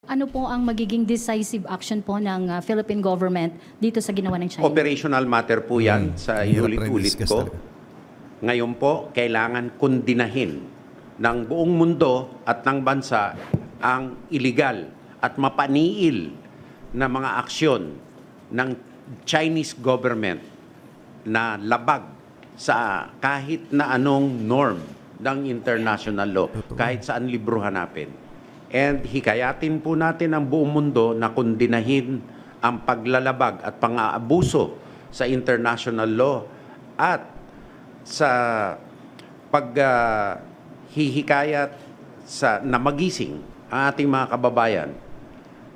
Ano po ang magiging decisive action po ng Philippine government dito sa ginawa ng China? Operational matter po yan sa inulit-ulit discuss ko. talaga. Ngayon po, kailangan kundinahin ng buong mundo at ng bansa ang iligal at mapaniil na mga aksyon ng Chinese government na labag sa kahit na anong norm ng international law, kahit saan libro hanapin. And hikayatin po natin ang buong mundo na kundinahin ang paglalabag at pang-aabuso sa international law at sa paghihikayat na magising ang ating mga kababayan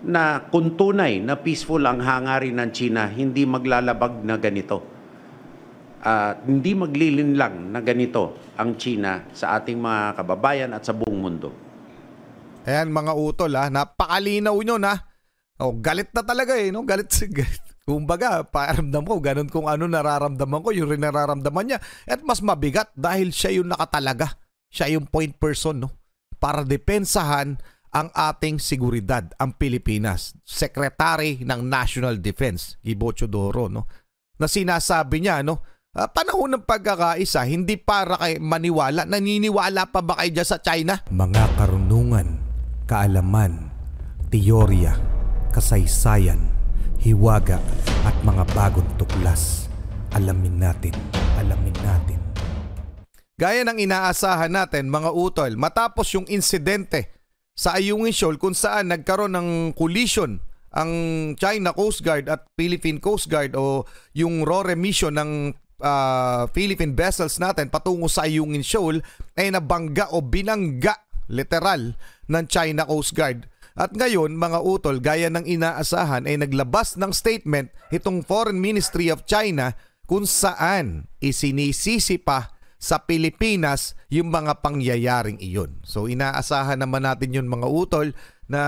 na kung tunay na peaceful ang hangarin ng China, hindi maglalabag na ganito. Hindi maglilinlang na ganito ang China sa ating mga kababayan at sa buong mundo. Ayan mga utol napakalinaw nyo na. Oh, galit na talaga no? Galit. Kumbaga, paramdam ko, ganun kung ano nararamdaman ko, yung rin nararamdaman niya. At mas mabigat dahil siya yung nakatalaga. Siya yung point person, no? Para depensahan ang ating seguridad, ang Pilipinas. Secretary ng National Defense, Gibo Teodoro, no? Na sinasabi niya, no? Panahon ng pagkakaisa, hindi para kay maniwala. Naniniwala pa ba kayo dyan sa China? Mga karunungan, kaalaman, teorya, kasaysayan, hiwaga at mga bagong tuklas. Alamin natin, alamin natin. Gaya ng inaasahan natin mga utol, matapos yung insidente sa Ayungin Shoal kung saan nagkaroon ng collision ang China Coast Guard at Philippine Coast Guard o yung RORE mission ng Philippine vessels natin patungo sa Ayungin Shoal ay nabangga o binangga literal ng China Coast Guard. At ngayon mga utol, gaya ng inaasahan ay naglabas ng statement itong Foreign Ministry of China kung saan isinisisi pa sa Pilipinas yung mga pangyayaring iyon. So inaasahan naman natin yun mga utol na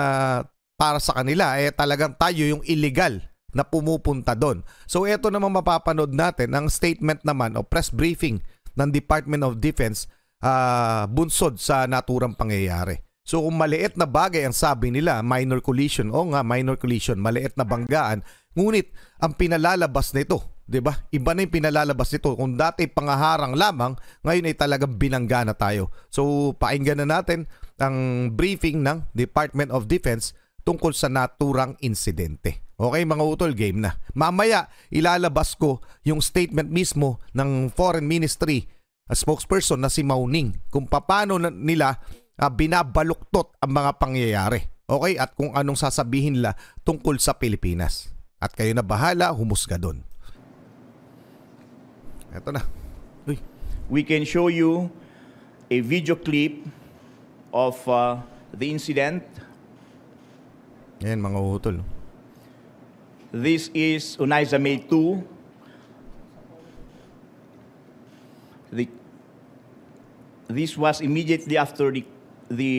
para sa kanila talagang tayo yung illegal na pumupunta doon. So ito naman mapapanood natin ang statement naman o press briefing ng Department of Defense bunsod sa naturang pangyayari. So kung maliit na bagay ang sabi nila, minor collision, minor collision, maliit na banggaan, ngunit ang pinalalabas nito, 'di ba? Iba na 'yung pinalalabas nito. Kung dati pangaharang lamang, ngayon ay talagang binangga na tayo. So pakinggan na natin ang briefing ng Department of Defense tungkol sa naturang insidente. Okay mga utol, game na. Mamaya ilalabas ko yung statement mismo ng Foreign Ministry spokesperson na si Mauning kung paano nila binabaluktot ang mga pangyayari. Okay? At kung anong sasabihin nila tungkol sa Pilipinas. At kayo na bahala, humusga doon. Eto na. Uy. We can show you a video clip of the incident. Ayan mga utol. This is Unaiza May 2. This was immediately after the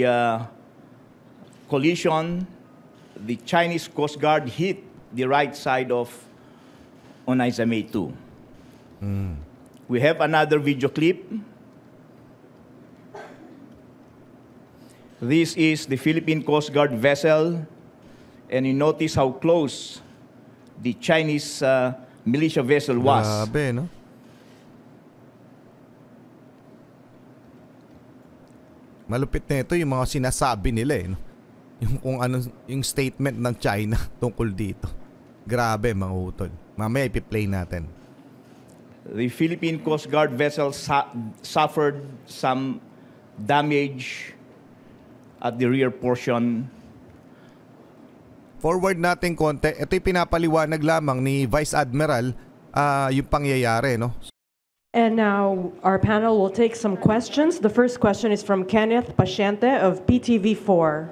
collision. The Chinese Coast Guard hit the right side of Unaiza May 2. We have another video clip. This is the Philippine Coast Guard vessel, and you notice how close the Chinese militia vessel was. Grabe, no? Malupit na ito yung mga sinasabi nila no? Yung kung ano yung statement ng China tungkol dito. Grabe mga utol. Mamaya ipi-play natin. The Philippine Coast Guard vessel suffered some damage at the rear portion. Forward natin konti. Ito yung pinapaliwanag lamang ni Vice Admiral yung pangyayari, no? And now our panel will take some questions. The first question is from Kenneth Paciente of PTV4.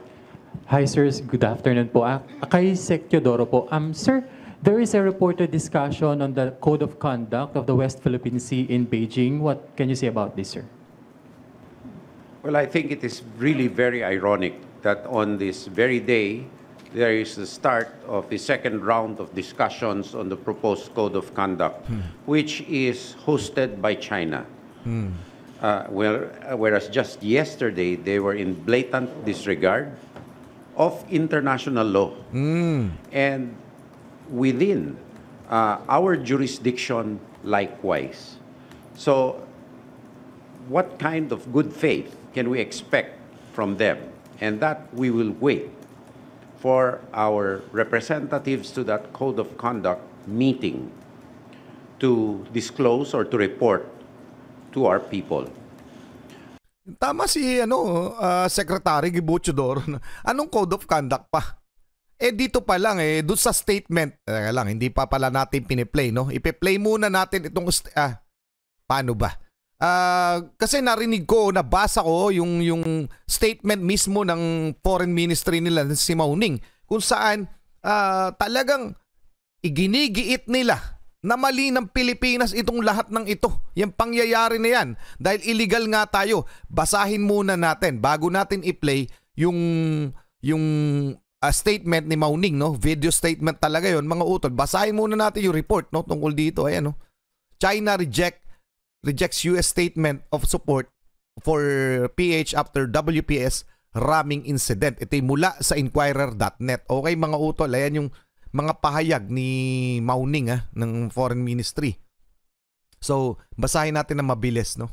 Hi, sirs. Good afternoon po. Kay Sec. Teodoro po. Sir, there is a reported discussion on the Code of Conduct of the West Philippine Sea in Beijing. What can you say about this, sir? Well, I think it is really very ironic that on this very day, there is the start of the second round of discussions on the proposed Code of Conduct, which is hosted by China. Whereas just yesterday, they were in blatant disregard of international law. And within our jurisdiction likewise. So what kind of good faith can we expect from them? And that we will wait for our representatives to that code of conduct meeting to disclose or to report to our people. Tama si Secretary Gibuchodoro. Anong code of conduct pa? Dito pa lang doon sa statement, hindi pa pala natin piniplay, no? Ipe-play muna natin itong paano ba? Kasi narinig ko, nabasa ko yung statement mismo ng Foreign Ministry nila, si Mauning, kung saan talagang iginigiit nila na mali ng Pilipinas itong lahat ng ito. Yung pangyayari na yan. Dahil illegal nga tayo. Basahin muna natin bago natin i-play yung statement ni Mauning, no? Video statement talaga yon, mga utol. Basahin muna natin yung report, no? Tungkol dito. Ayan, no? China rejects US statement of support for PH after WPS ramming incident. Ito yung mula sa Inquirer.net. Okay, mga utol, ayan yung mga pahayag ni Mauning ng Foreign Ministry. So, basahin natin na mabilis, no?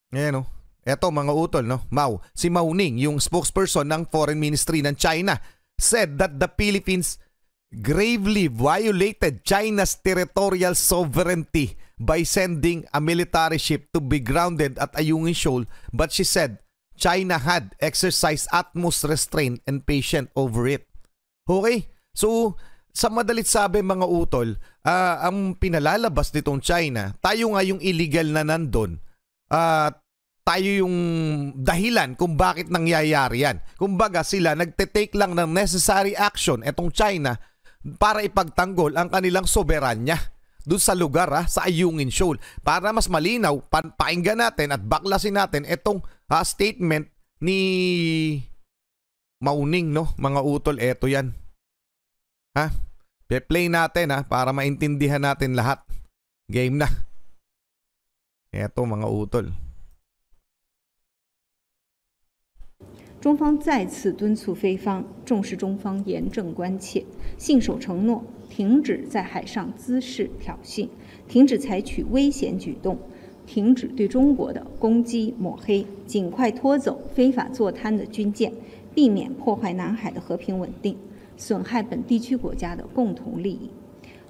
Ayan, no? Eto, mga utol, no? Si Mauning, yung spokesperson ng Foreign Ministry ng China, said that the Philippines gravely violated China's territorial sovereignty by sending a military ship to be grounded at Ayungin Shoal, but she said China had exercised utmost restraint and patience over it. Okay? So, sa madalit sabi, mga utol, ang pinalalabas nitong China, tayo nga yung illegal na nandun, tayo yung dahilan kung bakit nangyayari yan. Kumbaga sila nagte-take lang ng necessary action etong China para ipagtanggol ang kanilang soberanya doon sa lugar sa Ayungin Shoal. Para mas malinaw, pakinggan natin at baklasin natin itong statement ni Mauning, no? Mga utol, eto yan. Pe-play natin para maintindihan natin lahat. Game na. Eto, mga utol. 中方再次敦促菲方重视中方严正关切，信守承诺，停止在海上滋事挑衅，停止采取危险举动，停止对中国的攻击抹黑，尽快拖走非法坐滩的军舰，避免破坏南海的和平稳定，损害本地区国家的共同利益。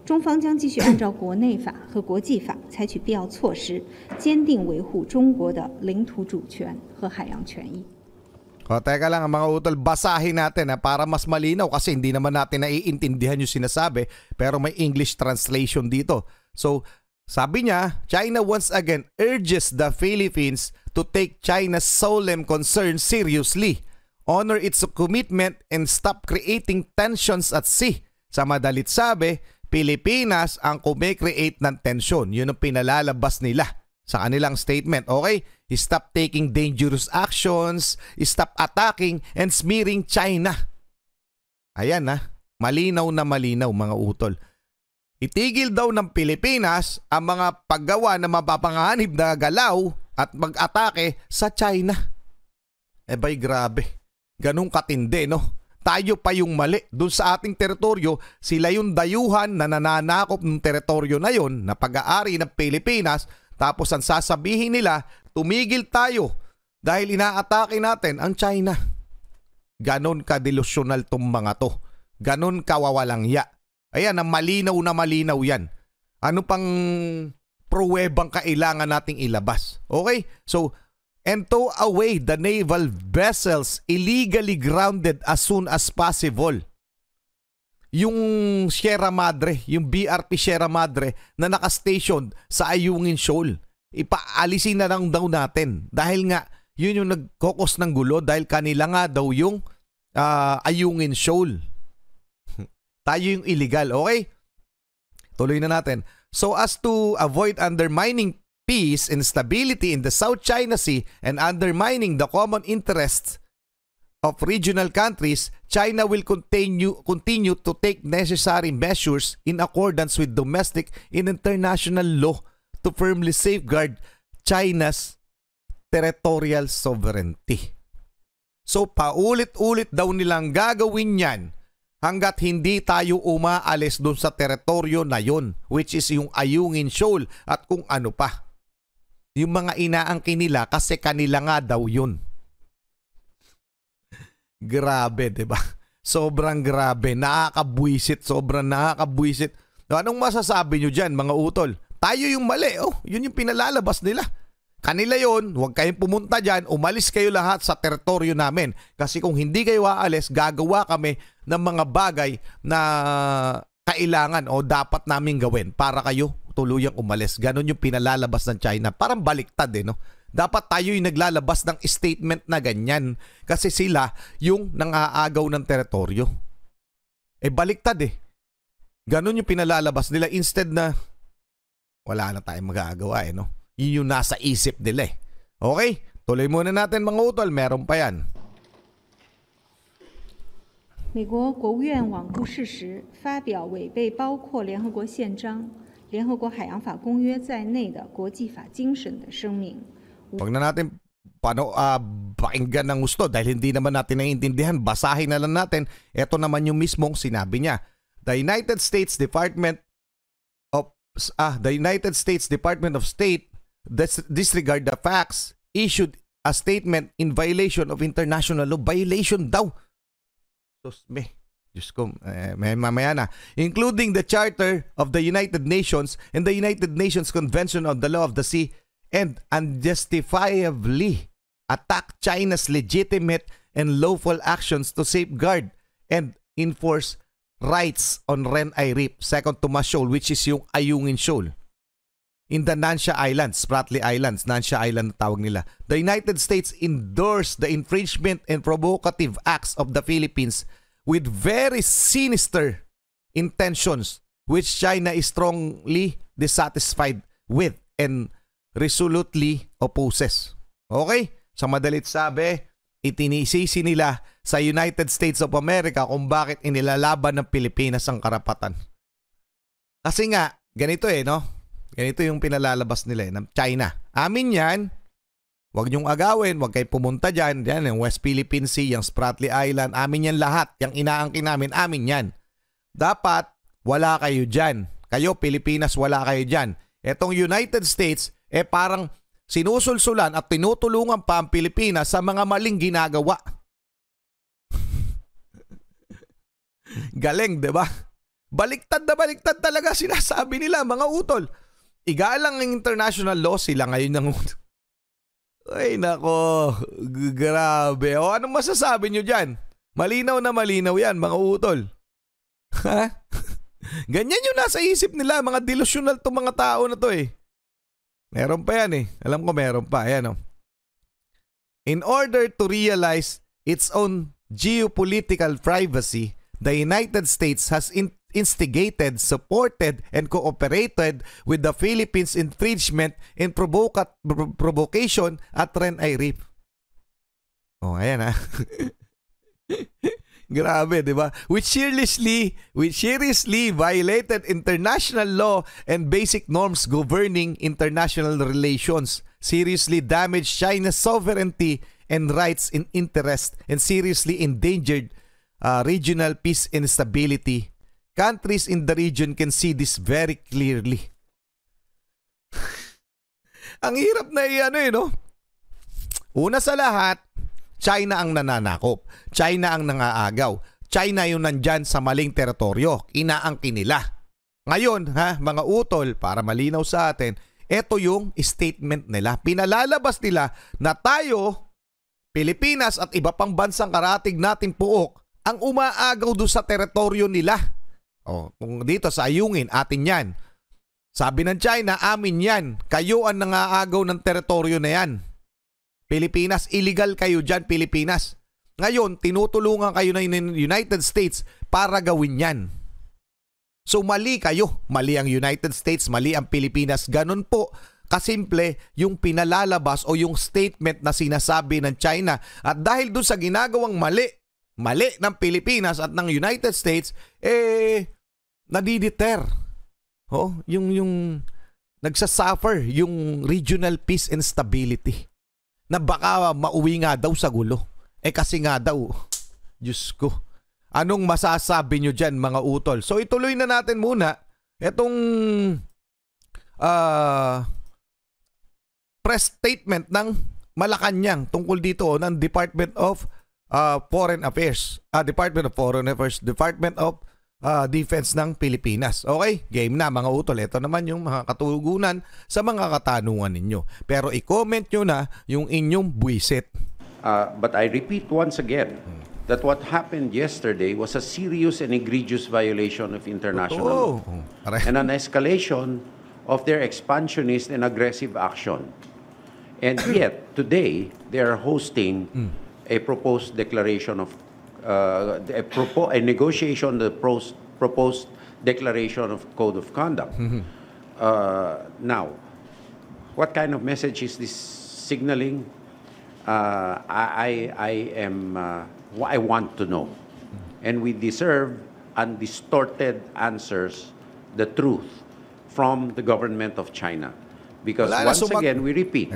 中方将继续按照国内法和国际法采取必要措施，坚定维护中国的领土主权和海洋权益。 Teka lang, mga utol, basahin natin para mas malinaw kasi hindi naman natin naiintindihan yung sinasabi pero may English translation dito. So, sabi niya, China once again urges the Philippines to take China's solemn concerns seriously, honor its commitment and stop creating tensions at sea. Sa madalit sabi, Pilipinas ang kumikreate ng tensyon. Yun ang pinalalabas nila sa kanilang statement. Okay? Stop taking dangerous actions, stop attacking and smearing China. Ayan malinaw na malinaw, mga utol. Itigil daw ng Pilipinas ang mga paggawa na mapapanganib na galaw at mag-atake sa China. Bay, grabe. Ganun katindi, no? Tayo pa yung mali. Doon sa ating teritoryo, sila yung dayuhan na nananakop ng teritoryo na yon na pag-aari ng Pilipinas. Tapos ang sasabihin nila, tumigil tayo dahil inaatake natin ang China. Ganon ka-delusional tong mga to. Ganon kawawalang ya. Ayan, malinaw na malinaw yan. Ano pang pruwebang kailangan nating ilabas? Okay? So, and tow away the naval vessels illegally grounded as soon as possible. Yung Sierra Madre, yung BRP Sierra Madre na nakastation sa Ayungin Shoal, ipaalisin na lang daw natin dahil nga yun yung nagkokos ng gulo dahil kanila nga daw yung Ayungin Shoal. Tayo yung illegal, okay? Tuloy na natin. So as to avoid undermining peace and stability in the South China Sea and undermining the common interests of regional countries, China will continue to take necessary measures in accordance with domestic and international law to firmly safeguard China's territorial sovereignty. So paulit-ulit daw nilang gagawin yan hanggat hindi tayo umaalis doon sa teritoryo na yon, which is yung Ayungin Shoal at kung ano pa. Yung mga inaangkin nila kasi kanila nga daw yun. Grabe, diba? Sobrang grabe. Nakakabwisit. Sobrang nakakabwisit. Anong masasabi nyo dyan, mga utol? Tayo yung mali. Oh, yun yung pinalalabas nila. Kanila yon, huwag kayong pumunta dyan. Umalis kayo lahat sa teritoryo namin. Kasi kung hindi kayo aalis, gagawa kami ng mga bagay na kailangan o dapat namin gawin para kayo tuluyang umalis. Ganon yung pinalalabas ng China. Parang baliktad no? Dapat tayo yung naglalabas ng statement na ganyan. Kasi sila yung nangaagaw ng teritoryo. Baliktad Ganon yung pinalalabas nila instead na wala na tayong magagawa no? Yun yung nasa isip nila Okay, tuloy muna natin mga utol. Meron pa yan. 美国国务院罔顾事实，发表违背包括联合国宪章、联合国海洋法公约在内的国际法精神的声明。 Huwag na natin pakinggan ng gusto dahil hindi naman natin naiintindihan. Basahin na lang natin. Ito naman yung mismong sinabi niya. The United States Department of State disregard the facts, issued a statement in violation of international law. Violation daw. Diyos ko, mamaya na. Including the Charter of the United Nations and the United Nations Convention on the Law of the Sea, and unjustifiably attack China's legitimate and lawful actions to safeguard and enforce rights on Ren-Ai Reef, Second Tomas Shoal, which is yung Ayungin Shoal. In the Nansha Islands, Spratly Islands, Nansha Island na tawag nila. The United States endorsed the infringement and provocative acts of the Philippines with very sinister intentions, which China is strongly dissatisfied with and resolutely opposes. Okay? Sa madalit sabi, itinisisi nila sa United States of America kung bakit inilalaban ng Pilipinas ang karapatan. Kasi nga, ganito no? Ganito yung pinalalabas nila ng China. Amin yan. Huwag niyong agawin. Huwag kayo pumunta dyan. Yan, yung West Philippine Sea, yung Spratly Island. Amin yan lahat. Yung inaangkin namin, amin yan. Dapat, wala kayo dyan. Kayo, Pilipinas, wala kayo dyan. Etong United States, parang sinusulsulan at tinutulungan pa ang Pilipinas sa mga maling ginagawa. Galing, di ba? Baliktad na baliktad talaga sinasabi nila, mga utol. Igalang ang international law sila ngayon ng... Ay, nako. Grabe. O, anong masasabi nyo dyan? Malinaw na malinaw yan, mga utol. Ha? Ganyan yung nasa isip nila. Mga delusional to mga tao na to Meron pa yan Alam ko meron pa. Ayan In order to realize its own geopolitical privacy, the United States has instigated, supported, and cooperated with the Philippines' infringement and provocation at Ren-Ai Reef. Oh, ayan Grabe, di ba? Which seriously violated international law and basic norms governing international relations, seriously damaged China's sovereignty and rights and interest, and seriously endangered regional peace and stability. Countries in the region can see this very clearly. Ang hirap na no? Una sa lahat, China ang nananakop. China ang nangaagaw. China yung nandyan sa maling teritoryo. Inaangkin nila. Ngayon, mga utol, para malinaw sa atin, ito yung statement nila. Pinalalabas nila na tayo, Pilipinas at iba pang bansang karatig nating puok, ang umaagaw doon sa teritoryo nila. Kung dito sa Ayungin, atin yan. Sabi ng China, amin yan. Kayo ang nangaagaw ng teritoryo na yan. Pilipinas, illegal kayo dyan, Pilipinas. Ngayon, tinutulungan kayo ng United States para gawin yan. So mali kayo. Mali ang United States, mali ang Pilipinas. Ganun po kasimple yung pinalalabas o yung statement na sinasabi ng China. At dahil doon sa ginagawang mali ng Pilipinas at ng United States, nadideter. Yung nagsasuffer yung regional peace and stability. Na baka mauwi nga daw sa gulo. Kasi nga daw, Diyos ko, anong masasabi nyo dyan mga utol? So ituloy na natin muna itong press statement ng Malacanang tungkol dito ng Department of Foreign Affairs. Department of Defense ng Pilipinas. Okay? Game na mga utol. Ito naman yung mga katugunan sa mga katanungan ninyo. Pero i-comment nyo na yung inyong buwisit. But I repeat once again that what happened yesterday was a serious and egregious violation of international law and an escalation of their expansionist and aggressive action. And yet, today, they are hosting a proposed declaration of a negotiation, the proposed declaration of code of conduct. Now, what kind of message is this signaling? I want to know, and we deserve undistorted answers, the truth from the government of China. Because once again, we repeat,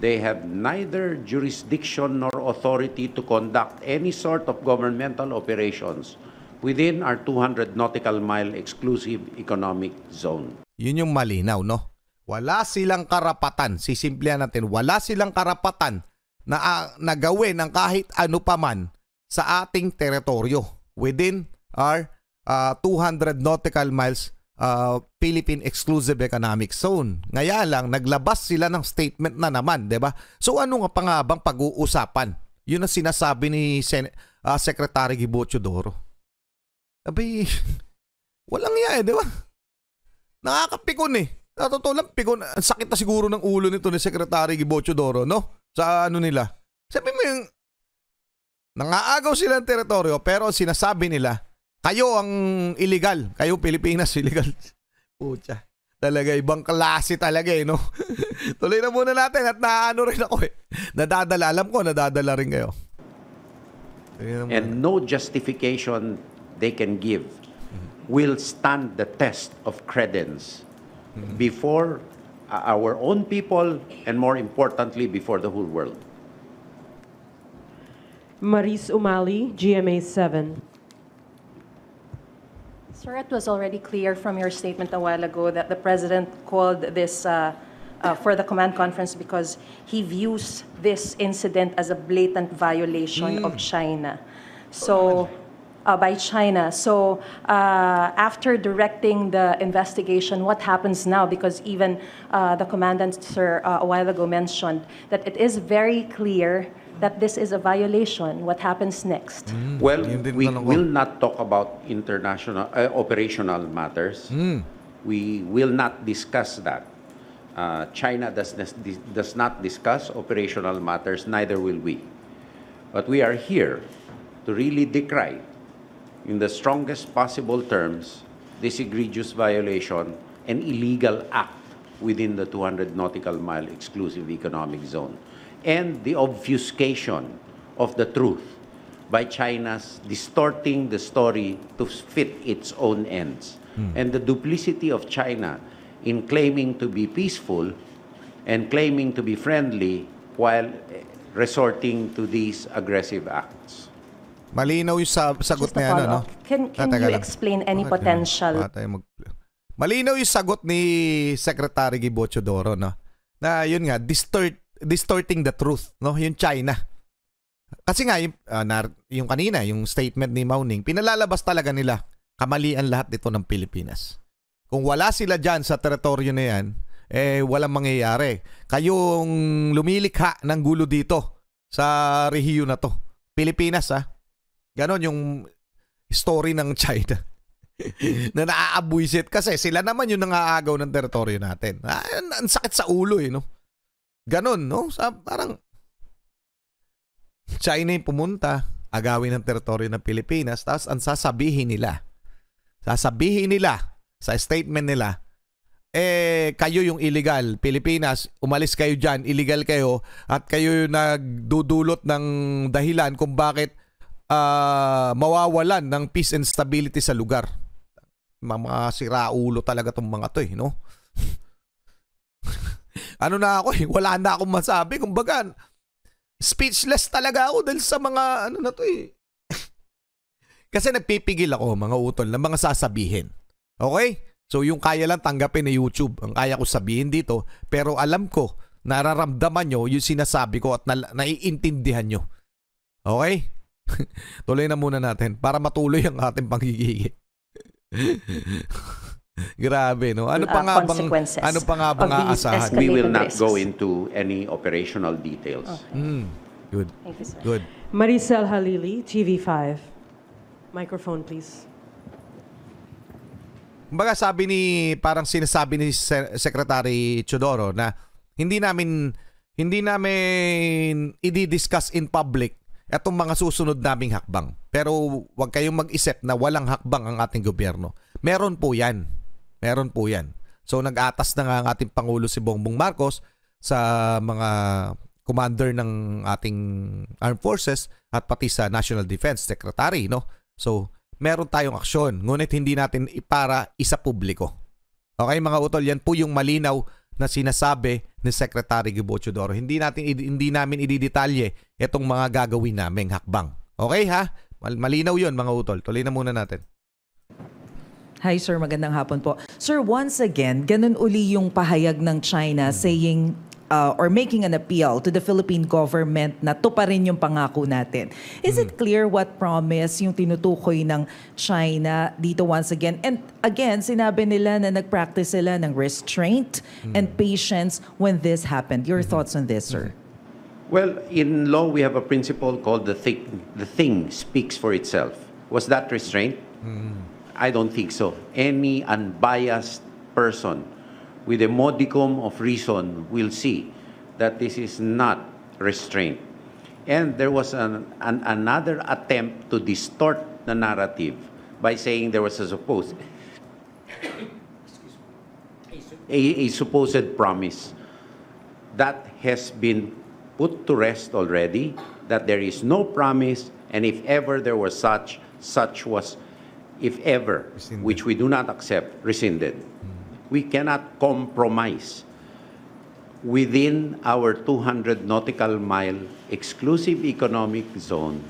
they have neither jurisdiction nor authority to conduct any sort of governmental operations within our 200 nautical mile exclusive economic zone. Yun yung malinaw, no? Wala silang karapatan, sisimplihan natin, wala silang karapatan na gawin ng kahit ano paman sa ating teritoryo within our 200 nautical miles Philippine Exclusive Economic Zone. Ngaya lang, naglabas sila ng statement na naman, di ba? So ano nga pa nga bang pag-uusapan? Yun ang sinasabi ni Secretary Gibo Teodoro. Sabi, walang iya di ba? Nakakapikon Totoo lang, pikon. Ang sakit na siguro ng ulo nito ni Secretary Gibo Teodoro, no? Sa ano nila. Sabi mo yung nangaagaw sila ng teritoryo pero sinasabi nila, kayo ang illegal. Kayo Pilipinas illegal. Pucha. Talaga ibang klase talaga no? Tuloy na muna natin at naano rin ako Nadadala, alam ko nadadala rin kayo. And no justification they can give will stand the test of credence before our own people and more importantly before the whole world. Maris Umali, GMA 7. Sir, it was already clear from your statement a while ago that the President called this for the command conference because he views this incident as a blatant violation of China. So, by China. So, after directing the investigation, what happens now? Because even the commandant, sir, a while ago mentioned that it is very clear that this is a violation. What happens next? Well, we will not talk about international operational matters. We will not discuss that. China does not discuss operational matters, neither will we. But we are here to really decry in the strongest possible terms this egregious violation and illegal act within the 200 nautical mile exclusive economic zone, and the obfuscation of the truth by China's distorting the story to fit its own ends, and the duplicity of China in claiming to be peaceful and claiming to be friendly while resorting to these aggressive acts. Malinaw yung sagot Just a niya, no? follow-up. Can you explain any potential? Malinaw yung sagot ni Secretary Gibo Teodoro, no? Na yun nga, distorting the truth, no? Yung China. Kasi nga, yung kanina, yung statement ni Mauning, pinalalabas talaga nila, kamalian lahat dito ng Pilipinas. Kung wala sila dyan sa teritoryo na yan, walang mangyayari. Kayong lumilikha ng gulo dito sa rehiyon na to. Pilipinas, Ganon yung story ng China na naaabuisit kasi sila naman yung nangaagaw ng teritoryo natin. Ang sakit sa ulo no? Ganon, no? Parang China yung pumunta, agawin ng teritoryo ng Pilipinas, tapos ang sasabihin nila sa statement nila, kayo yung illegal. Pilipinas, umalis kayo dyan, illegal kayo, at kayo yung nagdudulot ng dahilan kung bakit mawawalan ng peace and stability sa lugar. Mga siraulo talaga tong mga to, no? Ano na ako wala na akong masabi. Kumbaga, speechless talaga ako dahil sa mga ano na to Kasi nagpipigil ako, mga utol, ng mga sasabihin. Okay? So yung kaya lang tanggapin ni YouTube, ang kaya ko sabihin dito, pero alam ko, nararamdaman nyo yung sinasabi ko at naiintindihan nyo. Okay? Tuloy na muna natin para matuloy ang ating pangigigit. Grabe, no? Ano pa nga bang aasahan? We will not go into any operational details. Good. Thank you, sir. Good. Maricel Halili, TV5. Microphone, please. Kumbaga parang sinasabi ni Secretary Chodoro na hindi namin i-discuss in public itong mga susunod naming hakbang. Pero huwag kayong mag-isip na walang hakbang ang ating gobyerno. Meron po yan. Meron po yan. So nag-atas na nga ang ating Pangulo si Bongbong Marcos sa mga commander ng ating armed forces at pati sa National Defense Secretary, no? So meron tayong aksyon, ngunit hindi natin ipara isa publiko. Okay mga utol, yan po yung malinaw na sinasabi ni Secretary Gubo Chodoro. Hindi namin ididetalye itong mga gagawin naming hakbang. Okay ha? Malinaw yun mga utol. Tuloy na muna natin. Hi sir, magandang hapon po. Sir, once again, ganun uli yung pahayag ng China saying or making an appeal to the Philippine government na tuparin yung pangako natin. Is it clear what promise yung tinutukoy ng China dito once again? And again, sinabi nila na nag-practice sila ng restraint and patience when this happened. Your thoughts on this, sir? Well, in law, we have a principle called the thing speaks for itself. Was that restraint? I don't think so. Any unbiased person with a modicum of reason will see that this is not restraint. And there was another attempt to distort the narrative by saying there was a supposed promise. That has been put to rest already, that there is no promise, and if ever there was such was, if ever, rescinded. Which we do not accept, rescinded. We cannot compromise within our 200 nautical mile exclusive economic zone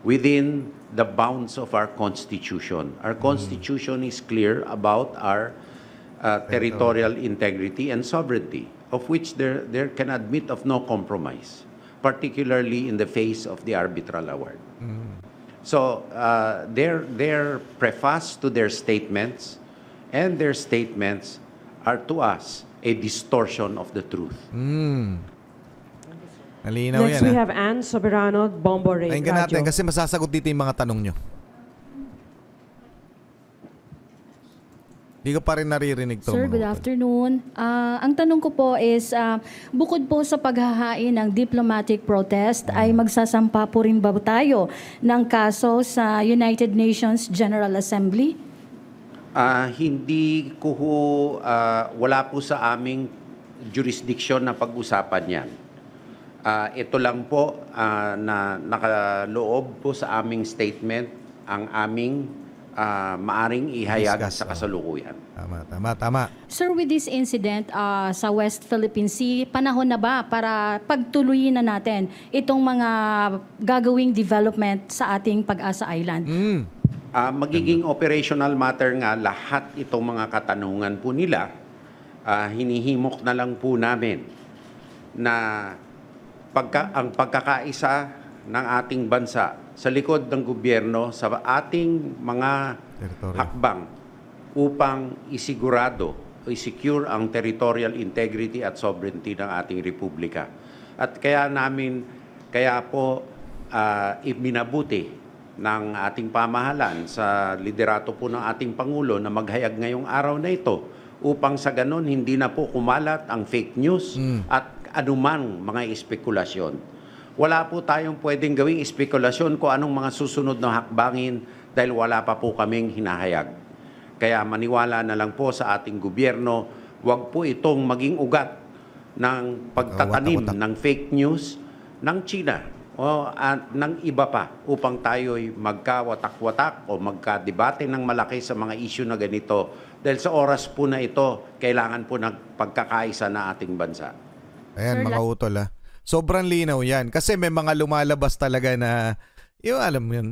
within the bounds of our Constitution. Our Constitution is clear about our territorial integrity and sovereignty, of which there can admit of no compromise, particularly in the face of the arbitral award. So their preface to their statements, and their statements are to us a distortion of the truth. Malinaw Next, yan. we have Ann Soberano, Bombo Ray. Pakinggan natin kasi masasagot dito yung mga tanong nyo. Hindi ko pa rin naririnig to. Sir, good afternoon. Ang tanong ko po is, bukod po sa paghahain ng diplomatic protest, ay magsasampa po rin ba tayo ng kaso sa United Nations General Assembly? Hindi ko wala po sa aming jurisdiction na pag-usapan yan. Ito lang po na nakaloob po sa aming statement ang aming maaring ihayag sa kasalukuyan. Tama. Sir, with this incident sa West Philippine Sea, panahon na ba para pagtuloyin na natin itong mga gagawing development sa ating Pag-asa Island? Magiging operational matter nga lahat itong mga katanungan po nila. Hinihimok na lang po namin na ang pagkakaisa ng ating bansa sa likod ng gobyerno sa ating mga hakbang upang isigurado o isecure ang territorial integrity at sovereignty ng ating republika. At kaya po ibinabuti ng ating pamahalan sa liderato po ng ating Pangulo na maghayag ngayong araw na ito upang sa ganon hindi na po kumalat ang fake news at anumang mga espekulasyon. Wala po tayong pwedeng gawing espekulasyon kung anong mga susunod na hakbangin dahil wala pa po kaming hinahayag. Kaya maniwala na lang po sa ating gobyerno, Huwag po itong maging ugat ng pagtatanim Watak-watak. ng fake news ng China at ng iba pa upang tayo'y magkawatak-watak o magkadebate ng malaki sa mga issue na ganito. Dahil sa oras po na ito, kailangan po ng pagkakaisa na ating bansa. Ayan, Sir, mga utol sobrang linaw yan. Kasi may mga lumalabas talaga na, yung alam mo yun,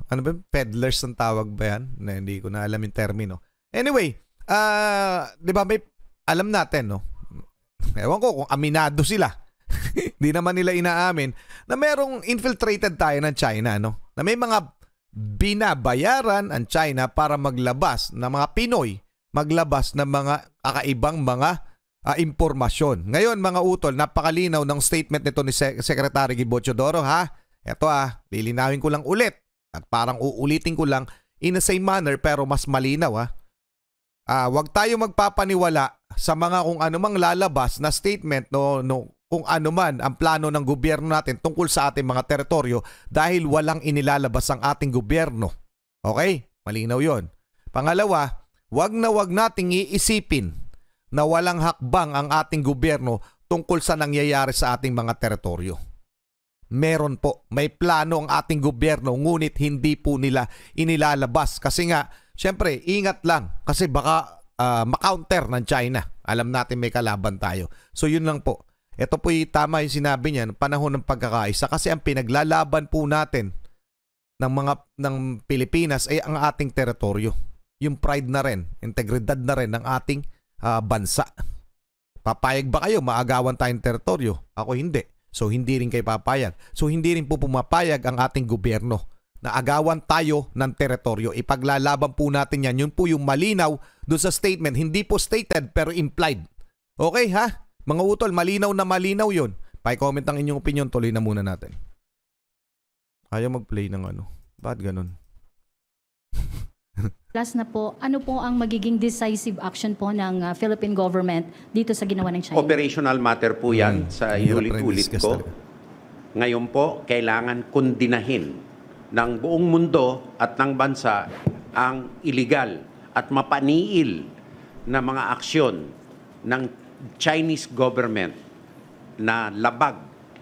ano ba, peddlers ang tawag ba yan? Na, hindi ko na alam yung termino. Anyway, di ba may, alam natin, no? Ewan ko kung aminado sila. Hindi naman nila inaamin na merong infiltrated tayo ng China, no? Na may mga binabayaran ang China para maglabas na mga Pinoy, maglabas ng mga kakaibang mga impormasyon. Ngayon mga utol, napakalinaw ng statement nito ni Secretary Gibo Teodoro, ha? Ito lilinawin ko lang ulit at parang uulitin ko lang in the same manner pero mas malinaw, ha? Wag tayo magpapaniwala sa mga kung anumang lalabas na statement kung ano man ang plano ng gobyerno natin tungkol sa ating mga teritoryo dahil walang inilalabas ang ating gobyerno. Okay? Malinaw yon. Pangalawa, wag na wag nating iisipin na walang hakbang ang ating gobyerno tungkol sa nangyayari sa ating mga teritoryo. Meron po. May plano ang ating gobyerno ngunit hindi po nila inilalabas. Kasi nga, syempre, ingat lang kasi baka ma-counter ng China. Alam natin may kalaban tayo. So yun lang po. Ito po tama yung sinabi niya, panahon ng pagkakaisa kasi ang pinaglalaban po natin ng Pilipinas ay ang ating teritoryo. Yung pride na rin, integridad na rin ng ating bansa. Papayag ba kayo maagawan tayong teritoryo? Ako hindi. So hindi rin kayo papayag. So hindi rin po pumapayag ang ating gobyerno na agawan tayo ng teritoryo. Ipaglalaban po natin yan. Yun po yung malinaw doon sa statement. Hindi po stated pero implied. Okay ha? Mga utol, malinaw na malinaw yun. Pa-comment ang inyong opinion, tuloy na muna natin. Ayaw mag-play ng ano. Bakit ganun? Last na po, ano po ang magiging decisive action po ng Philippine government dito sa ginawa ng China? Operational matter po yan sa inulit-ulit discuss ko. talaga. Ngayon po, kailangan kundinahin ng buong mundo at ng bansa ang illegal at mapaniil na mga aksyon ng Chinese government na labag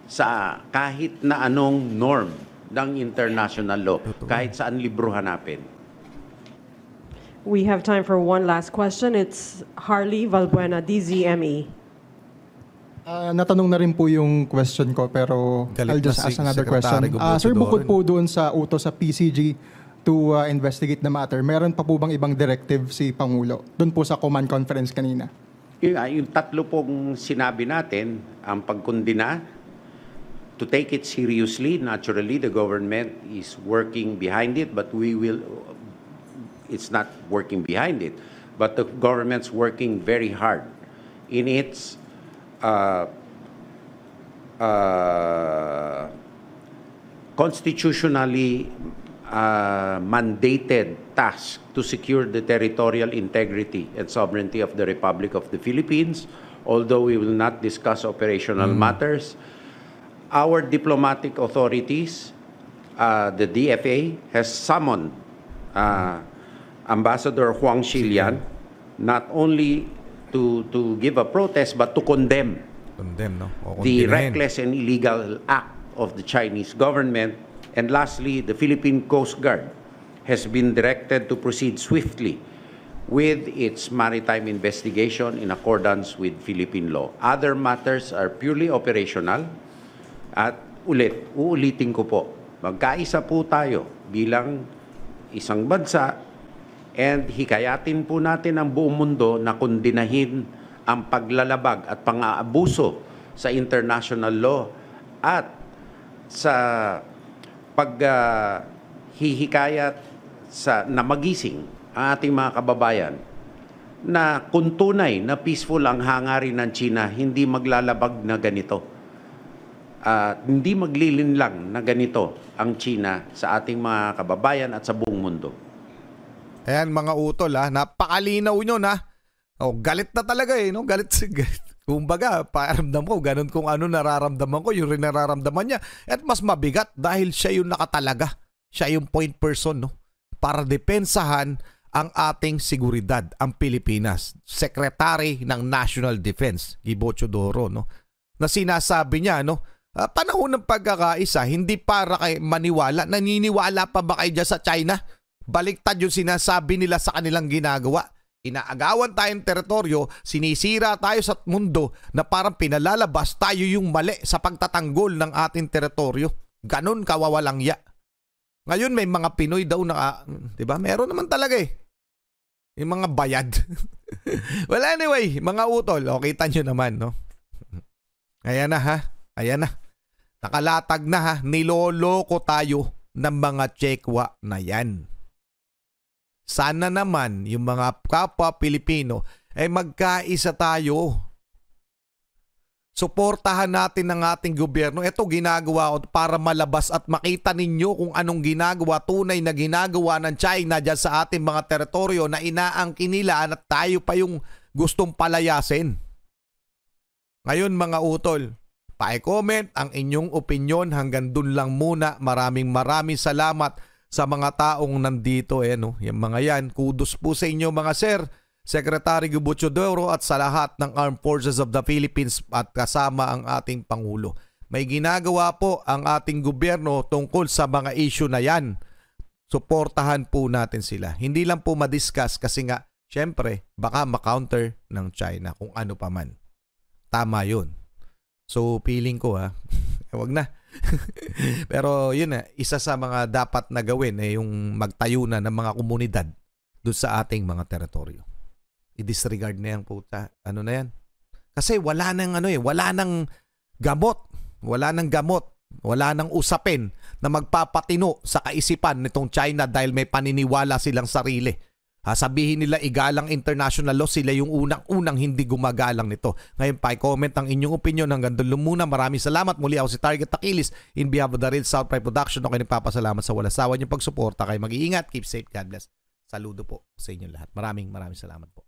sa kahit na anong norm ng international law, kahit saan libro hanapin. We have time for one last question. It's Harley Valbuena, DZME. Natanong na rin po yung question ko pero Galit I'll just na si ask another Secretary question. Gumboto Sir, bukod doon. po doon sa utos sa PCG to investigate the matter, meron pa po bang ibang directive si Pangulo doon po sa command conference kanina? Yung tatlo pong sinabi natin, ang pagkundina, to take it seriously, naturally the government is working behind it, but it's not working behind it, but the government's working very hard in its constitutionally mandated task to secure the territorial integrity and sovereignty of the Republic of the Philippines. Although we will not discuss operational matters, our diplomatic authorities, the DFA, has summoned Ambassador Huang Xilian not only to give a protest but to condemn No? O the kundinahin. reckless and illegal act of the Chinese government. And lastly, the Philippine Coast Guard has been directed to proceed swiftly with its maritime investigation in accordance with Philippine law. Other matters are purely operational. At uulitin ko po, magkaisa po tayo bilang isang bansa and hikayatin po natin ang buong mundo na kundinahin ang paglalabag at pang-aabuso sa international law at sa paghihikayat na magising ang ating mga kababayan na kung tunay na peaceful ang hangarin ng China, hindi maglalabag na ganito. Hindi maglilinlang na ganito ang China sa ating mga kababayan at sa buong mundo. Ayan mga utol napakalinaw nyo na. Galit na talaga no? Galit. Kumbaga, pakiramdam ko, ganun kung ano nararamdaman ko, yung rin nararamdaman niya. At mas mabigat dahil siya yung nakatalaga. Siya yung point person, no? Para depensahan ang ating seguridad, ang Pilipinas. Secretary ng National Defense, Gibo Teodoro, no? Na sinasabi niya, no? Panahon ng pagkakaisa, hindi para kay maniwala. Naniniwala pa ba kayo dyan sa China? Baliktad yung sinasabi nila sa kanilang ginagawa. Inaagawan tayong teritoryo, sinisira tayo sa mundo na parang pinalalabas tayo yung mali sa pagtatanggol ng ating teritoryo. Ganon kawawalang ya. Ngayon may mga Pinoy daw na, di ba? Meron naman talaga eh. Yung mga bayad. Well anyway, mga utol, kita nyo naman, no? Ayan na ha. Ayan na. Nakalatag na ha. Niloloko tayo ng mga Chekwa na yan. Sana naman yung mga kapwa Pilipino ay magkaisa tayo. Suportahan natin ang ating gobyerno. Ito ginagawa ko para malabas at makita ninyo kung anong ginagawa, tunay na ginagawa ng China dyan sa ating mga teritoryo na inaangkin nila at tayo pa yung gustong palayasin. Ngayon mga utol, pa-comment ang inyong opinyon. Hanggang dun lang muna. Maraming salamat sa mga taong nandito, no? Yung mga yan, kudos po sa inyo mga sir, Secretary Gibo Teodoro at sa lahat ng Armed Forces of the Philippines at kasama ang ating Pangulo. May ginagawa po ang ating gobyerno tungkol sa mga issue na yan. Suportahan po natin sila. Hindi lang po madiscuss kasi nga, syempre, baka makounter ng China kung ano pa man. Tama yun. So, feeling ko wag na. Pero yun isa sa mga dapat na gawin yung magtayo na ng mga komunidad doon sa ating mga teritoryo. I-disregard na yan puta. Ano na yan? Kasi wala nang wala nang gamot. Wala nang gamot. Wala nang usapin na magpapatino sa kaisipan nitong China dahil may paniniwala silang sarili. Sabihin nila igalang international law, sila yung unang-unang hindi gumagalang nito. Ngayon pa-comment ang inyong opinion. Hanggang doon muna. Maraming salamat. Muli ako si Target Takilis in behalf of the Real South Pride Production. Okay, nagpapasalamat sa walang sawa niyong pagsuporta. Kayo mag-iingat. Keep safe. God bless. Saludo po sa inyo lahat. Maraming salamat po.